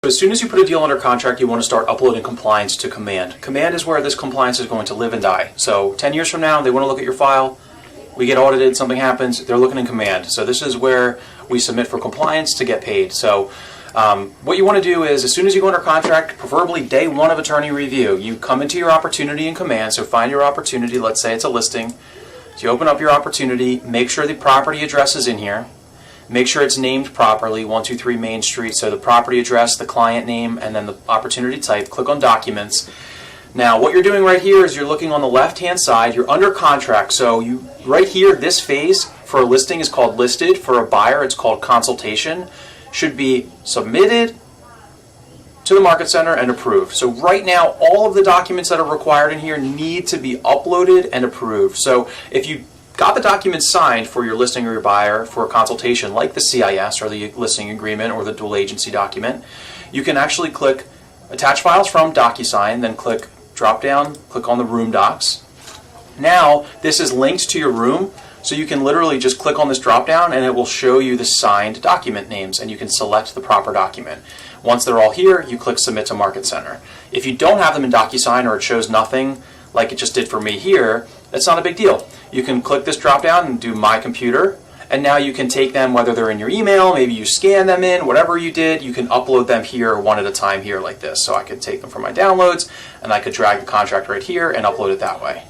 As soon as you put a deal under contract, you want to start uploading compliance to Command. Command is where this compliance is going to live and die. So 10 years from now, they want to look at your file, we get audited, something happens, they're looking in Command. So this is where we submit for compliance to get paid. So what you want to do is, as soon as you go under contract, preferably day one of attorney review, you come into your opportunity in Command. So find your opportunity, let's say it's a listing. So you open up your opportunity, make sure the property address is in here. Make sure it's named properly, 123 Main Street, so the property address, the client name, and then the opportunity type. Click on Documents. Now, what you're doing right here is you're looking on the left-hand side. You're under contract, so you right here, this phase for a listing is called Listed. For a buyer, it's called Consultation. Should be submitted to the Market Center and approved. So right now, all of the documents that are required in here need to be uploaded and approved. So if you got the documents signed for your listing or your buyer for a consultation, like the CIS or the listing agreement or the dual agency document, you can actually click Attach Files from DocuSign, then click drop down, click on the room docs. Now this is linked to your room, so you can literally just click on this drop down and it will show you the signed document names, and you can select the proper document. Once they're all here, you click Submit to Market Center. If you don't have them in DocuSign or it shows nothing like it just did for me here, that's not a big deal. You can click this drop down and do My Computer, and now you can take them, whether they're in your email, maybe you scan them in, whatever you did, you can upload them here one at a time here like this. So I could take them from my downloads and I could drag the contract right here and upload it that way.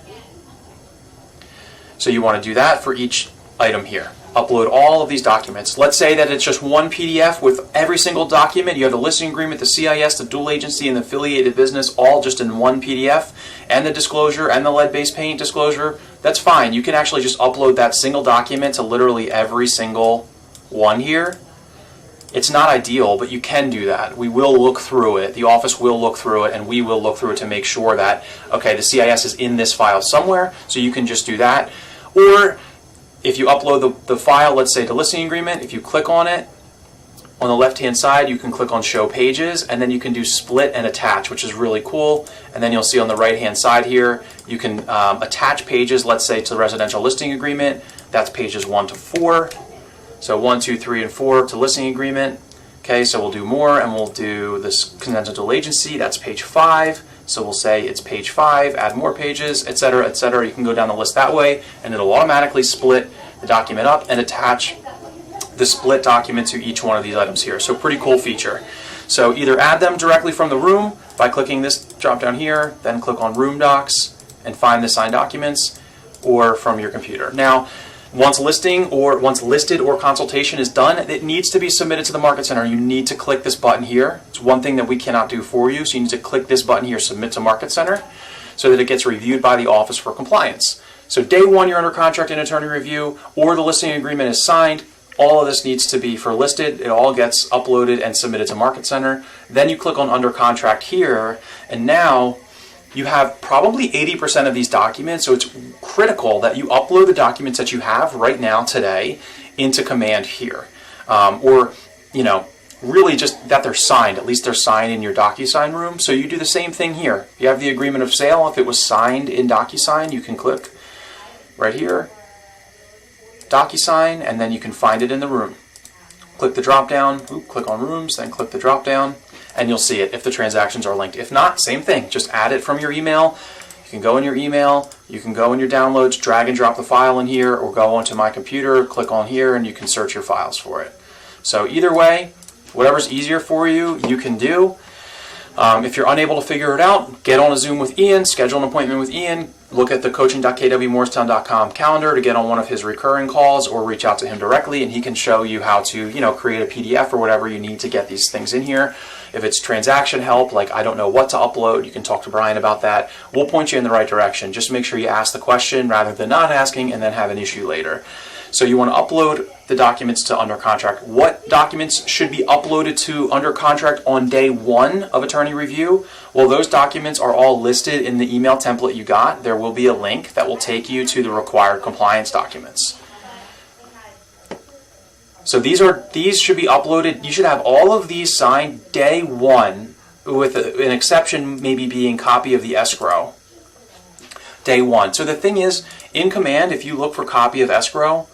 So you want to do that for each item here. Upload all of these documents. Let's say that it's just one PDF with every single document. You have the listing agreement, the CIS, the dual agency, and the affiliated business all just in one PDF, and the disclosure and the lead-based paint disclosure. That's fine. You can actually just upload that single document to literally every single one here. It's not ideal, but you can do that. We will look through it. The office will look through it, and we will look through it to make sure that, okay, the CIS is in this file somewhere, so you can just do that. Or if you upload the file, let's say the listing agreement, if you click on it, on the left-hand side, you can click on Show Pages, and then you can do Split and Attach, which is really cool. And then you'll see on the right-hand side here, you can attach pages, let's say to the residential listing agreement. That's pages 1 to 4. So 1, 2, 3, and 4 to listing agreement. Okay, so we'll do more, and we'll do this consent dual agency. That's page 5. So we'll say it's page 5, add more pages, etc., etc. You can go down the list that way, and it'll automatically split the document up and attach the split document to each one of these items here. So pretty cool feature. So either add them directly from the room by clicking this drop down here, then click on Room Docs and find the signed documents, or from your computer. Now, once listed or consultation is done, it needs to be submitted to the Market Center. You need to click this button here. It's one thing that we cannot do for you, so you need to click this button here, Submit to Market Center, so that it gets reviewed by the office for compliance. So day one, you're under contract and attorney review, or the listing agreement is signed. All of this needs to be for listed. It all gets uploaded and submitted to Market Center. Then you click on Under Contract here, and now you have probably 80% of these documents, so it's critical that you upload the documents that you have right now today into Command here. Or, you know, really just that they're signed. At least they're signed in your DocuSign room. So you do the same thing here. You have the agreement of sale. If it was signed in DocuSign, you can click right here, DocuSign, and then you can find it in the room. Click the drop down, click on Rooms, then click the drop down, and you'll see it if the transactions are linked. If not, same thing. Just add it from your email. You can go in your email, you can go in your downloads, drag and drop the file in here, or go onto My Computer, click on here, and you can search your files for it. So either way, whatever's easier for you, you can do. If you're unable to figure it out, get on a Zoom with Ian, schedule an appointment with Ian, look at the coaching.kwmorristown.com calendar to get on one of his recurring calls, or reach out to him directly and he can show you how to, you know, create a PDF or whatever you need to get these things in here. If it's transaction help, like I don't know what to upload, you can talk to Brian about that. We'll point you in the right direction. Just make sure you ask the question rather than not asking and then have an issue later. So you want to upload the documents to Under Contract. What documents should be uploaded to Under Contract on day one of attorney review? Well, those documents are all listed in the email template you got. There will be a link that will take you to the required compliance documents. So these should be uploaded. You should have all of these signed day one, with an exception maybe being copy of the escrow. Day one. So the thing is, in Command, if you look for copy of escrow,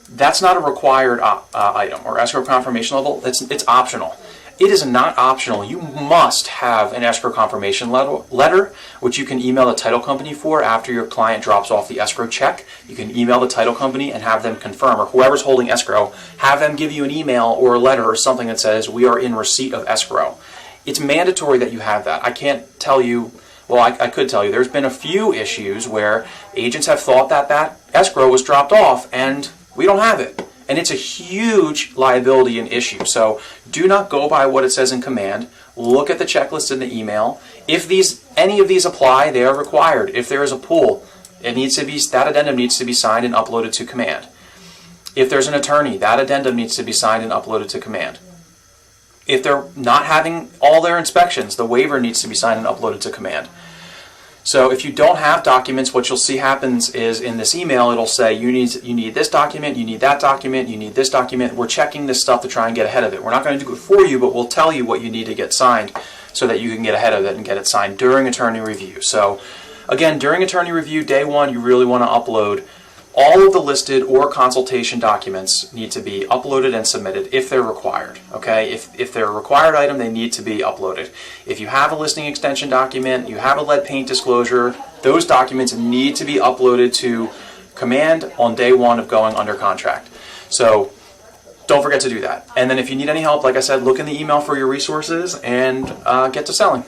that's not a required item, or escrow confirmation level. It's optional. It is not optional. You must have an escrow confirmation letter, which you can email the title company for after your client drops off the escrow check. You can email the title company and have them confirm, or whoever's holding escrow, have them give you an email or a letter or something that says, we are in receipt of escrow. It's mandatory that you have that. I can't tell you, well, I could tell you, there's been a few issues where agents have thought that that escrow was dropped off and we don't have it. And it's a huge liability and issue. So do not go by what it says in command. Look at the checklist in the email. If any of these apply, they are required. If there is a pool, that addendum needs to be signed and uploaded to command. If there's an attorney, that addendum needs to be signed and uploaded to command. If they're not having all their inspections, the waiver needs to be signed and uploaded to command. So if you don't have documents, what you'll see happens is in this email, it'll say you need this document, you need that document, you need this document. We're checking this stuff to try and get ahead of it. We're not going to do it for you, but we'll tell you what you need to get signed so that you can get ahead of it and get it signed during attorney review. So again, during attorney review, day one, you really want to upload all of the listed or consultation documents need to be uploaded and submitted if they're required. Okay, if they're a required item, they need to be uploaded. If you have a listing extension document, you have a lead paint disclosure, those documents need to be uploaded to command on day one of going under contract. So don't forget to do that. And then if you need any help, like I said, look in the email for your resources and get to selling.